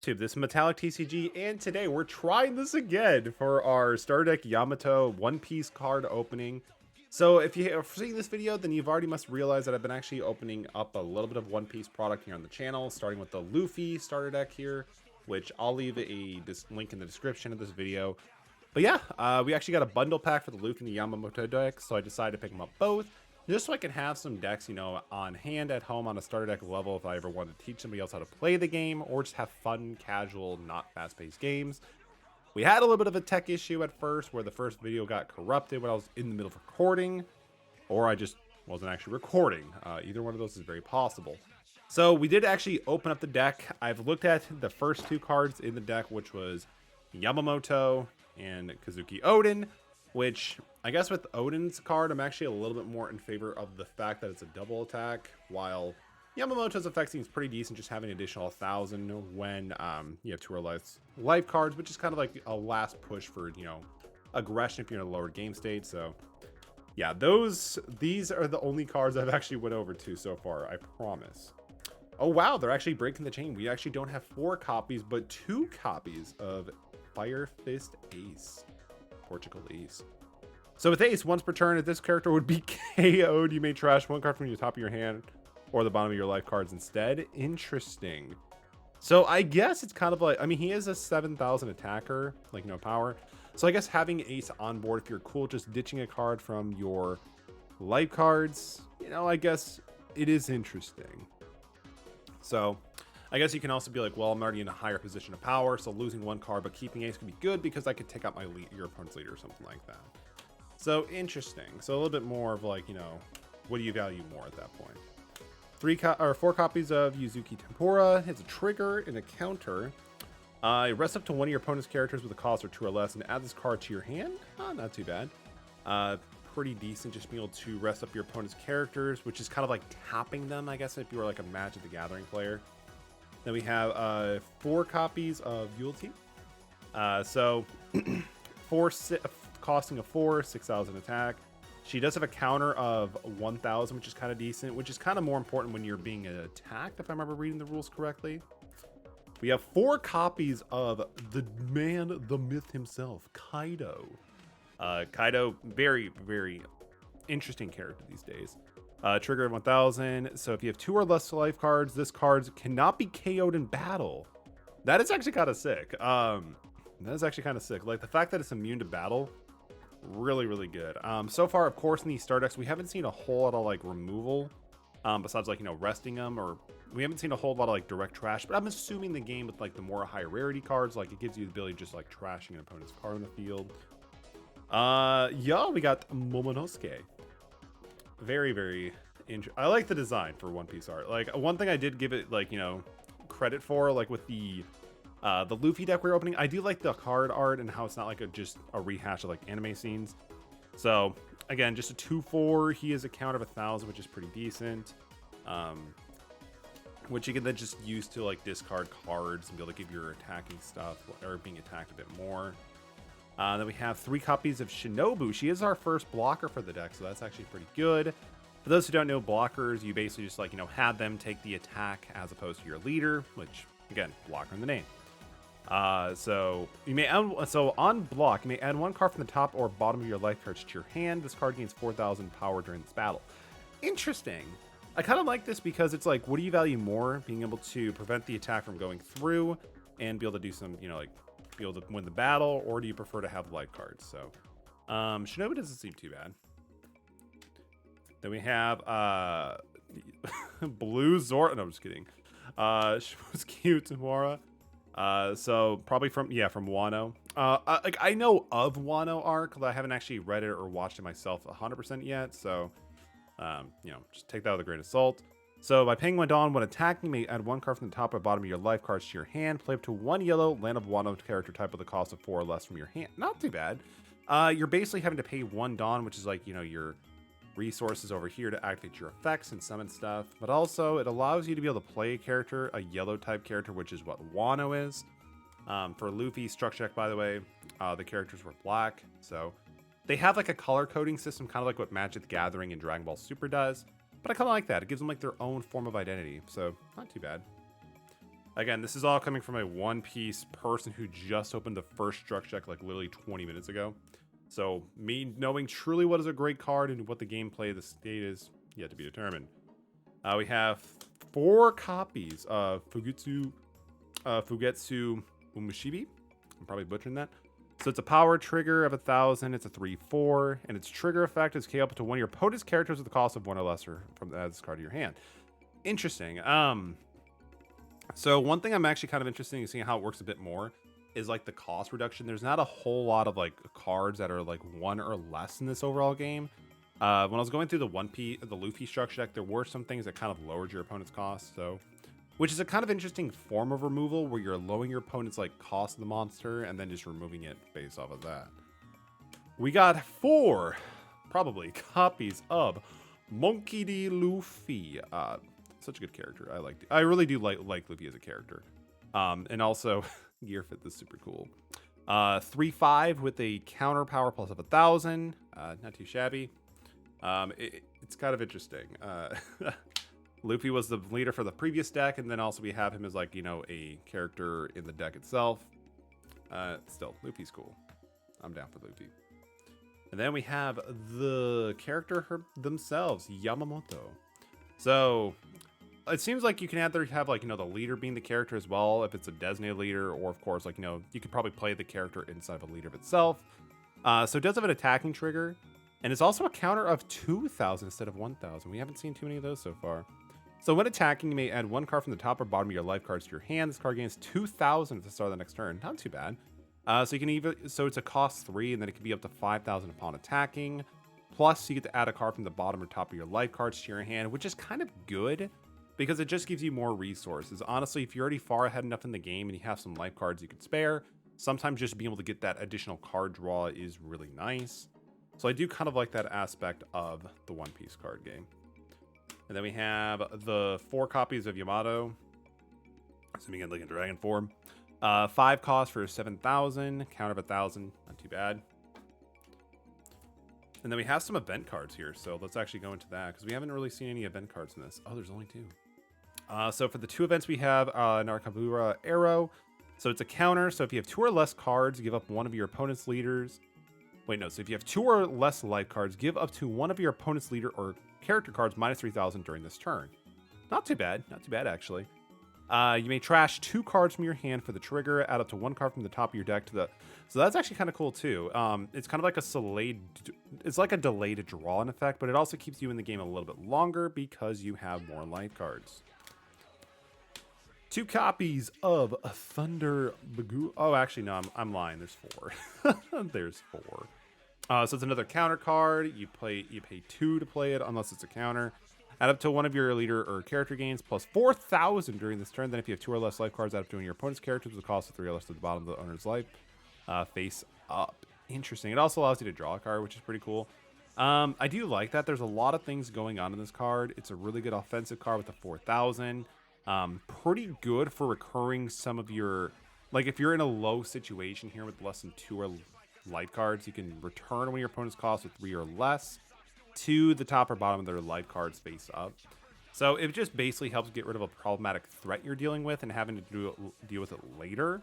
This is MetallicTCG, and today we're trying this again for our starter deck Yamato One Piece card opening. So if you have seen this video, then you've already must realize that I've been actually opening up a little bit of One Piece product here on the channel, starting with the Luffy starter deck here, which I'll leave this link in the description of this video. But yeah, we actually got a bundle pack for the Luffy and the Yamato deck, so I decided to pick them up both, just so I can have some decks, you know, on hand at home on a starter deck level if I ever wanted to teach somebody else how to play the game, or just have fun, casual, not fast-paced games. We had a little bit of a tech issue at first, where the first video got corrupted when I was in the middle of recording, or I just wasn't actually recording. Either one of those is very possible. So we did actually open up the deck. I've looked at the first two cards in the deck, which was Yamamoto and Kazuki Odin, which I guess with Odin's card, I'm actually a little bit more in favor of the fact that it's a double attack, while Yamamoto's effect seems pretty decent, just having an additional 1,000 when you have 2 or less life cards, which is kind of like a last push for, you know, aggression if you're in a lower game state. So yeah, these are the only cards I've actually went over to so far, I promise. Oh wow, they're actually breaking the chain. We actually don't have 4 copies, but 2 copies of Fire Fist Ace, Portugal Ace. So with Ace, once per turn, if this character would be KO'd, you may trash 1 card from the top of your hand or the bottom of your life cards instead. Interesting. So I guess it's kind of like, I mean, he is a 7,000 attacker, like no power. So I guess having Ace on board, if you're cool, just ditching a card from your life cards, you know, I guess it is interesting. So I guess you can also be like, well, I'm already in a higher position of power, so losing 1 card but keeping Ace could be good because I could take out my your opponent's leader or something like that. So interesting. So a little bit more of like, you know, what do you value more at that point? 4 copies of Yuzuki Tempura. It's a trigger and a counter. Rest up to 1 of your opponent's characters with a cost of 2 or less and add this card to your hand. Not too bad. Pretty decent, just being able to rest up your opponent's characters, which is kind of like tapping them, I guess, if you were like a Magic the Gathering player. Then we have 4 copies of Yulti. So 4 costing a 4, 6,000 attack. She does have a counter of 1,000, which is kind of decent, which is kind of more important when you're being attacked, if I remember reading the rules correctly. We have 4 copies of the man, the myth himself, Kaido. Kaido, very, very interesting character these days. Trigger of 1,000. So if you have 2 or less life cards, this card cannot be KO'd in battle. That is actually kind of sick. That is actually kind of sick. Like the fact that it's immune to battle, really, really good. So far, of course, in these star decks, we haven't seen a whole lot of like removal, besides like, you know, resting them, or we haven't seen a whole lot of like direct trash. But I'm assuming the game with like the more high rarity cards, like it gives you the ability to just like trashing an opponent's card on the field. Yeah, we got Momonosuke. Very, very interesting. I like the design for One Piece art. Like one thing I did give it like, you know, credit for, like with the Luffy deck we were opening, I do like the card art and how it's not like just a rehash of like anime scenes. So again, just a 2/4. He is a count of 1,000, which is pretty decent. Which you can then just use to like discard cards and be able to give your attacking stuff or being attacked a bit more. Then we have 3 copies of Shinobu. She is our first blocker for the deck, so that's actually pretty good. For those who don't know, blockers, you basically just like, you know, have them take the attack as opposed to your leader, which again, blocker in the name. So on block, you may add 1 card from the top or bottom of your life cards to your hand. This card gains 4,000 power during this battle. Interesting. I kind of like this because it's like, what do you value more? Being able to prevent the attack from going through and be able to do some, you know, like be able to win the battle, or do you prefer to have life cards? So Shinobu doesn't seem too bad. Then we have Blue Zora. No, I'm just kidding. Shibutsuki Utamura. So probably from Wano. Like I know of Wano arc, but I haven't actually read it or watched it myself 100% yet. So you know, just take that with a grain of salt. So by paying 1 Dawn, when attacking, you may add 1 card from the top or bottom of your life cards to your hand. Play up to 1 yellow land of Wano character type with a cost of 4 or less from your hand. Not too bad. You're basically having to pay 1 Dawn, which is like, you know, your resources over here to activate your effects and summon stuff. But also, it allows you to be able to play a character, a yellow type character, which is what Wano is. For Luffy's structure deck, by the way, the characters were black. So they have like a color coding system, kind of like what Magic the Gathering and Dragon Ball Super does. But I kind of like that. It gives them like their own form of identity. So not too bad. Again, this is all coming from a One Piece person who just opened the first structure deck like literally 20 minutes ago. So me knowing truly what is a great card and what the gameplay of the state is yet to be determined. We have 4 copies of Fugetsu Umushibi. I'm probably butchering that. So it's a power trigger of 1,000. It's a 3/4, and its trigger effect is K up to one of your opponent's characters with the cost of 1 or lesser from this card to your hand. Interesting. So one thing I'm actually kind of interested in seeing how it works a bit more is like the cost reduction. There's not a whole lot of like cards that are like 1 or less in this overall game. When I was going through the Luffy structure deck, there were some things that kind of lowered your opponent's cost. So, which is a kind of interesting form of removal where you're lowering your opponent's like cost of the monster and then just removing it based off of that. We got 4 probably copies of Monkey D. Luffy. Such a good character. I really do like Luffy as a character. And also gear fit is super cool. 3/5 with a counter power plus of 1,000. Not too shabby. It's kind of interesting. Luffy was the leader for the previous deck, and then also we have him as like, you know, a character in the deck itself. Still, Luffy's cool. I'm down for Luffy. And then we have the character themselves, Yamato. So it seems like you can either have like, you know, the leader being the character as well if it's a designated leader, or of course, like, you know, you could probably play the character inside of a leader of itself. So it does have an attacking trigger, and it's also a counter of 2,000 instead of 1,000. We haven't seen too many of those so far. So when attacking, you may add 1 card from the top or bottom of your life cards to your hand. This card gains 2,000 at the start of the next turn. Not too bad. So it's a cost 3, and then it can be up to 5,000 upon attacking. Plus, you get to add a card from the bottom or top of your life cards to your hand, which is kind of good because it just gives you more resources. Honestly, if you're already far ahead enough in the game and you have some life cards you could spare, sometimes just being able to get that additional card draw is really nice. So I do kind of like that aspect of the One Piece card game. And then we have the 4 copies of Yamato, assuming in like a dragon form. 5 cost for 7,000, counter of 1,000, not too bad. And then we have some event cards here, so let's actually go into that because we haven't really seen any event cards in this. Oh, there's only 2. So for the 2 events, we have Narkabura Arrow. So it's a counter. So if you have 2 or less cards, give up one of your opponent's leaders. Wait, no. So if you have 2 or less life cards, give up to one of your opponent's leader or character cards minus 3,000 during this turn. Not too bad. Not too bad, actually. You may trash 2 cards from your hand for the trigger. Add up to 1 card from the top of your deck to the. So that's actually kind of cool too. It's kind of like it's like a delayed draw in effect, but it also keeps you in the game a little bit longer because you have more life cards. 2 copies of Thunder Bagoo. Oh, actually no, I'm lying. There's 4. There's 4. So it's another counter card. You pay 2 to play it unless it's a counter. Add up to one of your leader or character gains plus 4,000 during this turn. Then if you have 2 or less life cards, add up to one of your opponent's characters with a cost of 3 or less to the bottom of the owner's life. Face up. Interesting. It also allows you to draw a card, which is pretty cool. I do like that. There's a lot of things going on in this card. It's a really good offensive card with a 4,000. Pretty good for recurring some of your... Like, if you're in a low situation here with less than 2 or life cards, you can return one of your opponent's costs with 3 or less to the top or bottom of their life cards face up. So it just basically helps get rid of a problematic threat you're dealing with and having to deal with it later.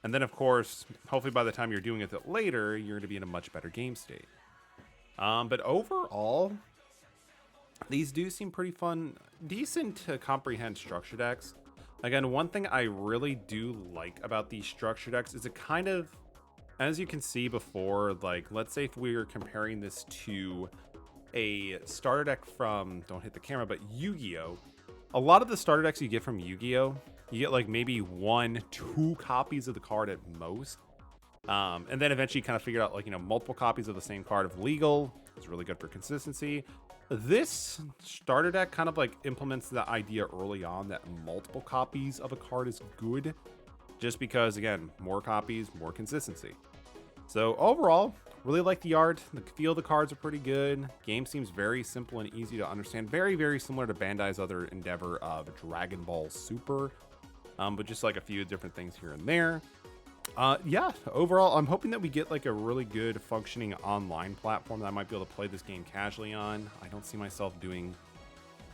And then, of course, hopefully by the time you're doing it later, you're going to be in a much better game state. But overall, these do seem pretty fun, decent to comprehend structure decks. Again, one thing I really do like about these structure decks is it kind of, as you can see before, like, let's say if we were comparing this to a starter deck from, don't hit the camera, but Yu-Gi-Oh! A lot of the starter decks you get from Yu-Gi-Oh! You get like maybe 1, 2 copies of the card at most. And then eventually you kind of figure out like, you know, multiple copies of the same card if legal. It's really good for consistency. This starter deck kind of like implements the idea early on that multiple copies of a card is good. Just because, again, more copies, more consistency. So overall, really like the art. The feel of the cards are pretty good. Game seems very simple and easy to understand. Very, very similar to Bandai's other endeavor of Dragon Ball Super. But just like a few different things here and there. Yeah, overall, I'm hoping that we get like a really good functioning online platform that I might be able to play this game casually on. I don't see myself doing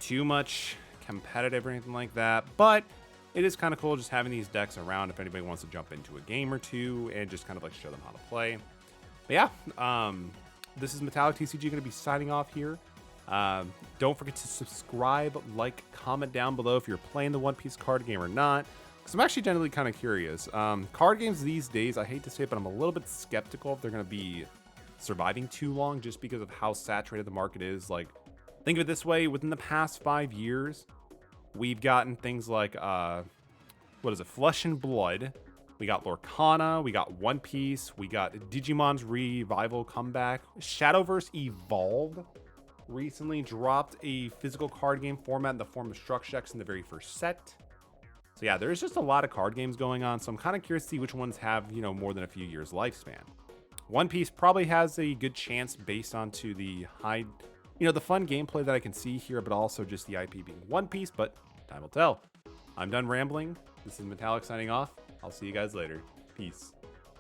too much competitive or anything like that. But it is kind of cool just having these decks around if anybody wants to jump into a game or two and just kind of like show them how to play. But yeah, this is MetallicTCG going to be signing off here. Don't forget to subscribe, like, comment down below if you're playing the One Piece card game or not, because I'm actually generally kind of curious. Card games these days, I hate to say it, but I'm a little bit skeptical if they're going to be surviving too long just because of how saturated the market is. Like, think of it this way, within the past 5 years, we've gotten things like, what is it, Flesh and Blood, we got Lorcana, we got One Piece, we got Digimon's Revival Comeback, Shadowverse Evolved recently dropped a physical card game format in the form of Structure Decks in the very first set. So yeah, there's just a lot of card games going on, so I'm kind of curious to see which ones have, you know, more than a few years lifespan. One Piece probably has a good chance based onto the high, you know, the fun gameplay that I can see here, but also just the IP being One Piece, but time will tell. I'm done rambling. This is Metallic signing off. I'll see you guys later. Peace.